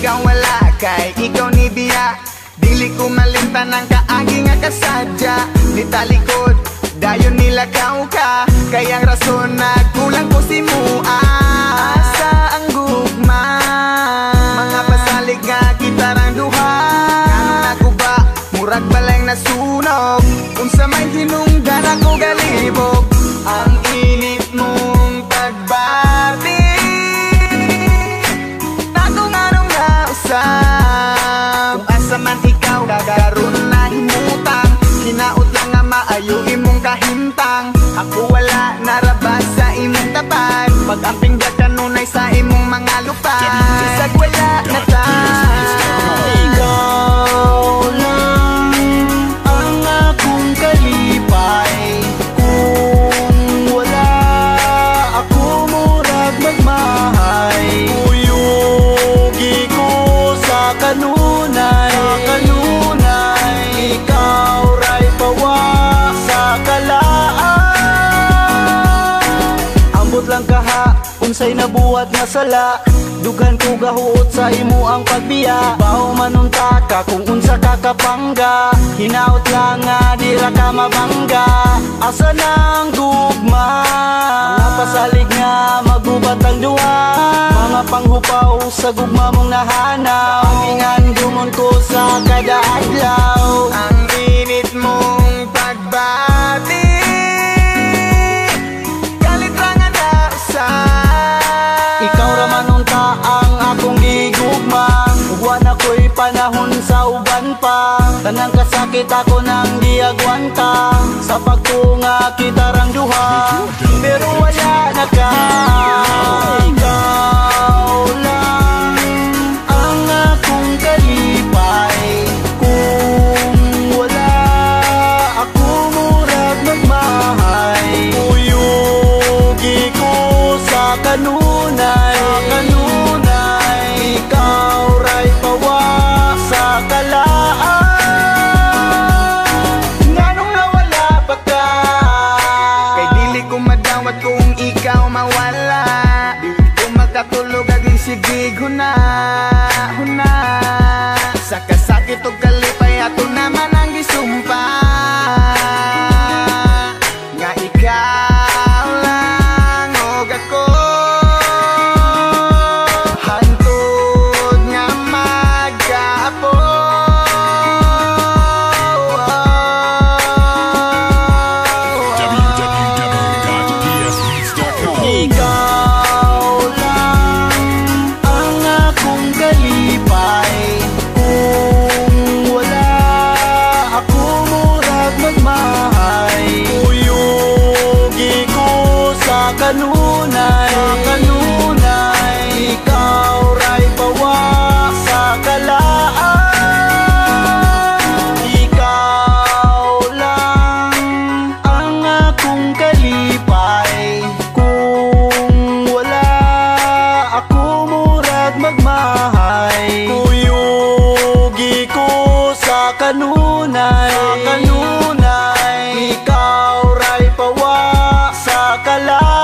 ikaw wala kay ikaw ni biya. Dili ko malimtan ang kaagi nga kasadya. Di talikod, dayon nilakaw ka. Kayang rason nagkulang ko si mua. Asa ang gugma, mga pasalig nga kitarang duha. Kanon ako ba, murag balang nasunog. Unsa may hinungdan ako galibog. Ang init mong pagbati, nakong anong nausap. Kung asa man ikaw, gagaroon na himutang. Hinaot lang nga maayo imong kahimtang. Ako wala narabas sa imong tapat. Pag-amping da kanunay sa imong mga lupa. Isag wala na ta. Ikaw lang ang akong kalipay. Kung wala ako murag magmahay. Uyugi ko sa kanunay. Ikaw ray pawa sa kalaan. Ambot lang kaha, unsay nabuhat nga sala. Dugan ko gahuot sa imo ang pagbiya. Baho manunta ka kung unsa ka kapangga. Hinaot lang nga dira ka mabangga. Asa nang gugma, mga pasalig nga magubat ang duha. Mga panghupaw sa gugma mong nahanaw. Ingan gumon ko sa kada adlaw. Ang init mong pagbati, galit lang ang nausap. Ikaw raman unta ang akong gigugma. Ugwan ako'y panahon sa uban pa. Tanang kasakit ako nang diagwanta. Sa pagtunga kitarang duha, pero wala na ka. Ikaw lang ang akong kalipay. Kung wala ako murag magmahay. Uyugi ko sa kanunay. Ikaw ray pawa sa kalaan. Nganong nawala pa ka? Kay dili ko madawat kung ikaw mawala. Di ko makatulog aging sigig huna. Sa kasakit o kalipay ato naman ang gisumpa. Nga ikaw lang og ako. Hantod nga magkapo. Ikaw lang ang akong kalipay. Kung wala ako murag magmahay. Uyugi ko sa kanunay. Ikaw ray pawa sa kalaan. Ikaw lang ang akong kalipay. Kung wala ako murag magmahay. Uyugi ko sa kanunay. Ikaw ray pawa sa kalaan.